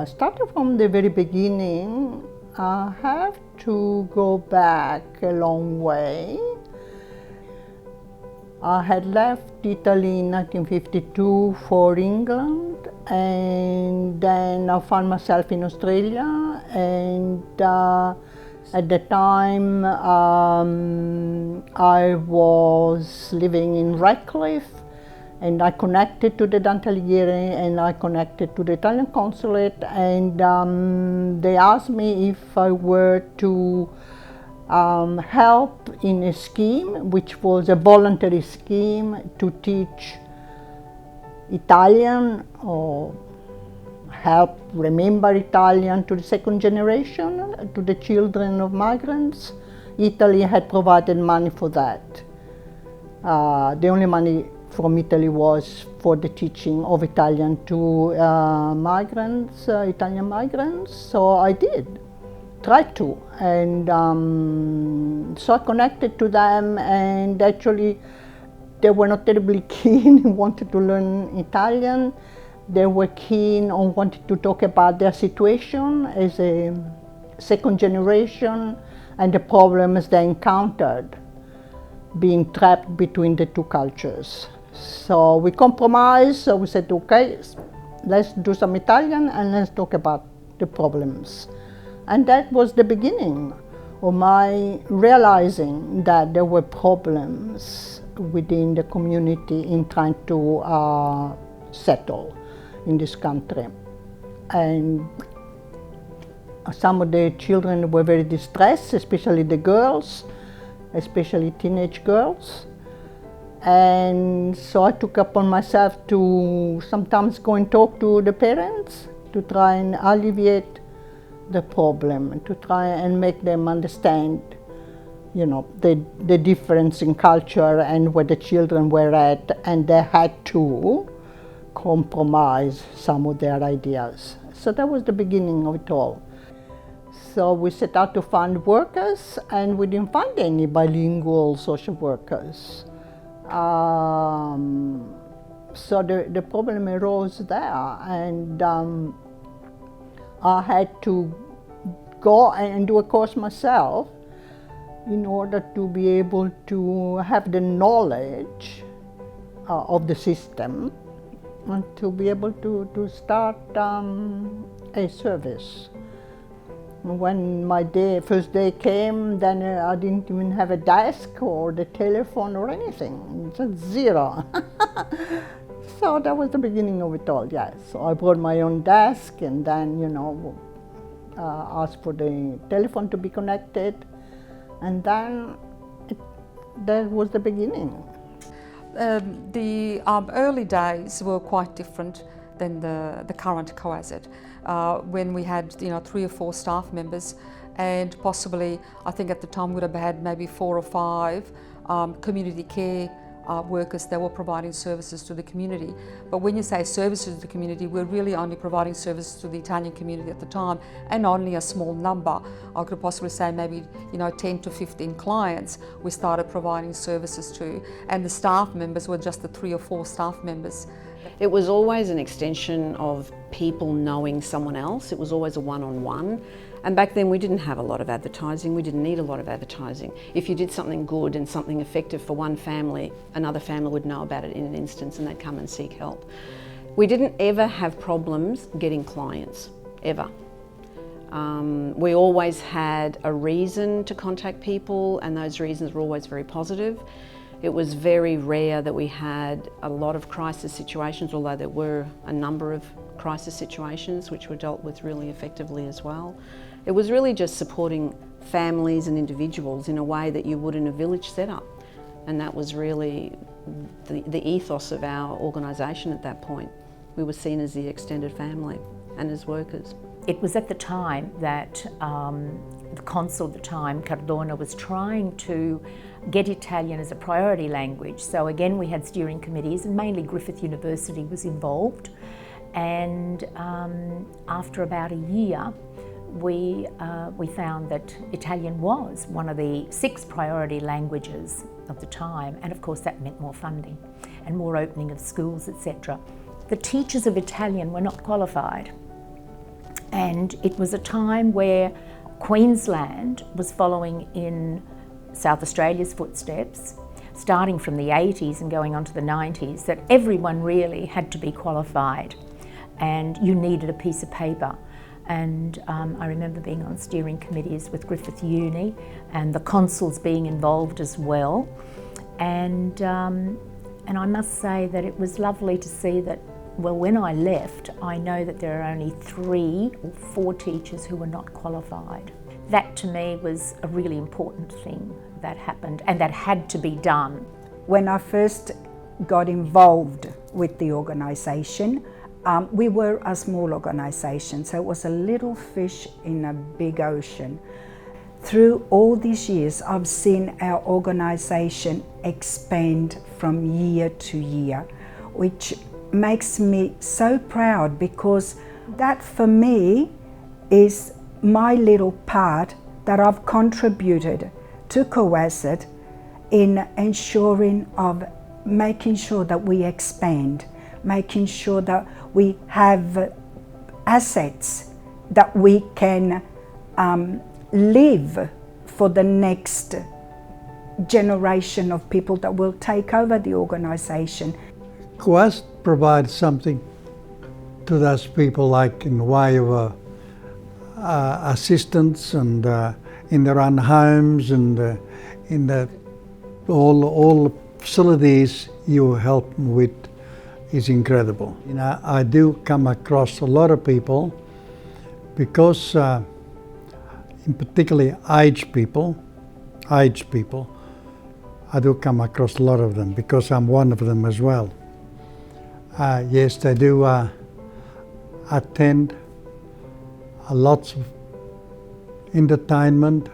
Starting from the very beginning, I have to go back a long way. I had left Italy in 1952 for England, and then I found myself in Australia, and at the time I was living in Redcliffe, and I connected to the Dante Alighieri, and I connected to the Italian consulate, and they asked me if I were to help in a scheme, which was a voluntary scheme to teach Italian or help remember Italian to the second generation, to the children of migrants. Italy had provided money for that. The only money from Italy was for the teaching of Italian to migrants, Italian migrants, so I did. Tried to, and so I connected to them, and actually they were not terribly keen, wanted to learn Italian. They were keen on wanting to talk about their situation as a second generation and the problems they encountered being trapped between the two cultures. So we compromised, so we said, okay, let's do some Italian and let's talk about the problems. And that was the beginning of my realizing that there were problems within the community in trying to settle in this country. And some of the children were very distressed, especially the girls, especially teenage girls. And so I took upon myself to sometimes go and talk to the parents to try and alleviate the problem, to try and make them understand, you know, the difference in culture and where the children were at, and they had to compromise some of their ideas. So that was the beginning of it all. So we set out to find workers, and we didn't find any bilingual social workers. So the problem arose there, and I had to go and do a course myself in order to be able to have the knowledge of the system and to be able to start a service. When my first day came, then I didn't even have a desk or the telephone or anything, just zero. So that was the beginning of it all, yes. So I brought my own desk, and then, you know, asked for the telephone to be connected, and then that was the beginning. The early days were quite different than the current COASIT, when we had, you know, 3 or 4 staff members, and possibly, I think at the time we would have had maybe 4 or 5 community care workers that were providing services to the community. But when you say services to the community, we're really only providing services to the Italian community at the time, and only a small number. I could possibly say maybe, you know, 10 to 15 clients we started providing services to, and the staff members were just the 3 or 4 staff members. It was always an extension of people knowing someone else. It was always a one-on-one. And back then we didn't have a lot of advertising. We didn't need a lot of advertising. If you did something good and something effective for one family, another family would know about it in an instance, and they'd come and seek help. We didn't ever have problems getting clients, ever. We always had a reason to contact people, and those reasons were always very positive. It was very rare that we had a lot of crisis situations, although there were a number of crisis situations which were dealt with really effectively as well. It was really just supporting families and individuals in a way that you would in a village setup, and that was really the ethos of our organisation at that point. We were seen as the extended family and as workers. It was at the time that the consul at the time, Cardona, was trying to get Italian as a priority language. So again, we had steering committees, and mainly Griffith University was involved. And after about a year, we found that Italian was one of the 6 priority languages of the time, and of course that meant more funding and more opening of schools, etc. The teachers of Italian were not qualified. And it was a time where Queensland was following in South Australia's footsteps, starting from the 80s and going on to the 90s, that everyone really had to be qualified and you needed a piece of paper. And I remember being on steering committees with Griffith Uni and the consuls being involved as well. And I must say that it was lovely to see that, well, when I left, I know that there are only 3 or 4 teachers who were not qualified. That to me was a really important thing that happened and that had to be done. When I first got involved with the organisation, we were a small organisation, so it was a little fish in a big ocean. Through all these years, I've seen our organisation expand from year to year, which makes me so proud, because that for me is my little part that I've contributed to COASIT in ensuring of making sure that we expand, making sure that we have assets that we can live for the next generation of people that will take over the organisation. COASIT provides something to those people, like in the way of assistance and in their own homes and in all the facilities you help them with is incredible. You know, I do come across a lot of people, because in particularly aged people, I do come across a lot of them because I'm one of them as well. Yes, they do attend lots of entertainment,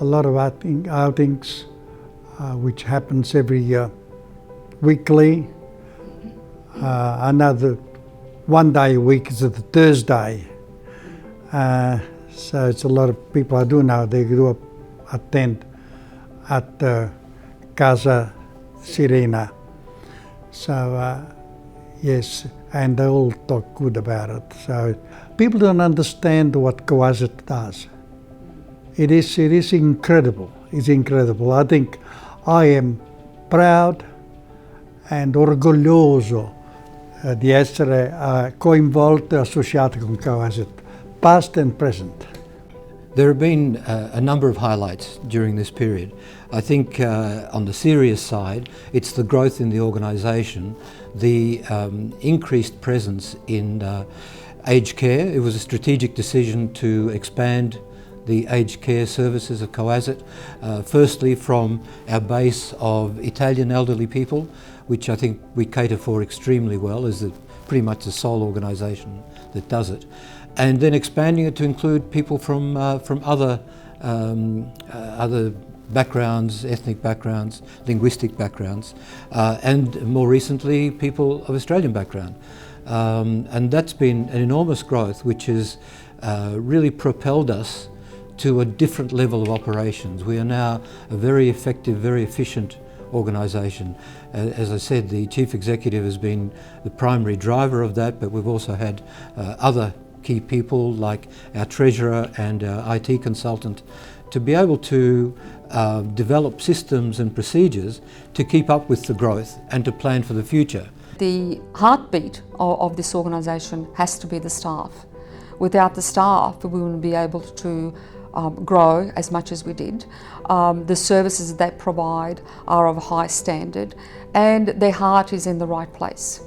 a lot of outings, which happens every weekly. Another one day a week is the Thursday. So it's a lot of people I do know, they do attend at Casa Sirena. So yes, and they all talk good about it. So people don't understand what COASIT does. It is incredible. It's incredible. I think I am proud and orgoglioso di essere coinvolto e associato con COASIT, past and present. There have been a number of highlights during this period. I think on the serious side, it's the growth in the organisation, the increased presence in aged care. It was a strategic decision to expand the aged care services of COASIT, firstly from our base of Italian elderly people, which I think we cater for extremely well, as pretty much the sole organisation that does it, and then expanding it to include people from other backgrounds, ethnic backgrounds, linguistic backgrounds, and more recently people of Australian background. And that's been an enormous growth, which has really propelled us to a different level of operations. We are now a very effective, very efficient organisation. As I said, the Chief Executive has been the primary driver of that, but we've also had other key people like our Treasurer and our IT consultant to be able to develop systems and procedures to keep up with the growth and to plan for the future. The heartbeat of this organisation has to be the staff. Without the staff, we wouldn't be able to grow as much as we did. The services that they provide are of a high standard and their heart is in the right place.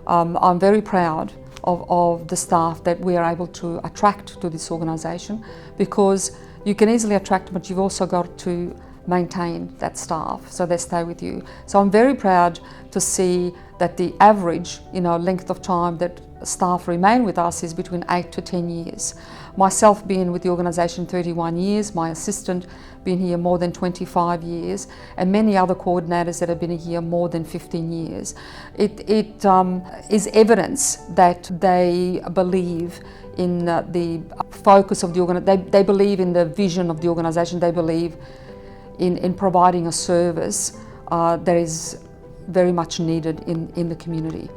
I'm very proud of the staff that we are able to attract to this organisation, because you can easily attract them, but you've also got to maintain that staff so they stay with you. So I'm very proud to see that the average length of time that staff remain with us is between 8 to 10 years. Myself being with the organisation 31 years, my assistant been here more than 25 years, and many other coordinators that have been here more than 15 years. It is evidence that they believe in the focus of the organisation. They believe in the vision of the organisation. They believe in providing a service that is very much needed in the community.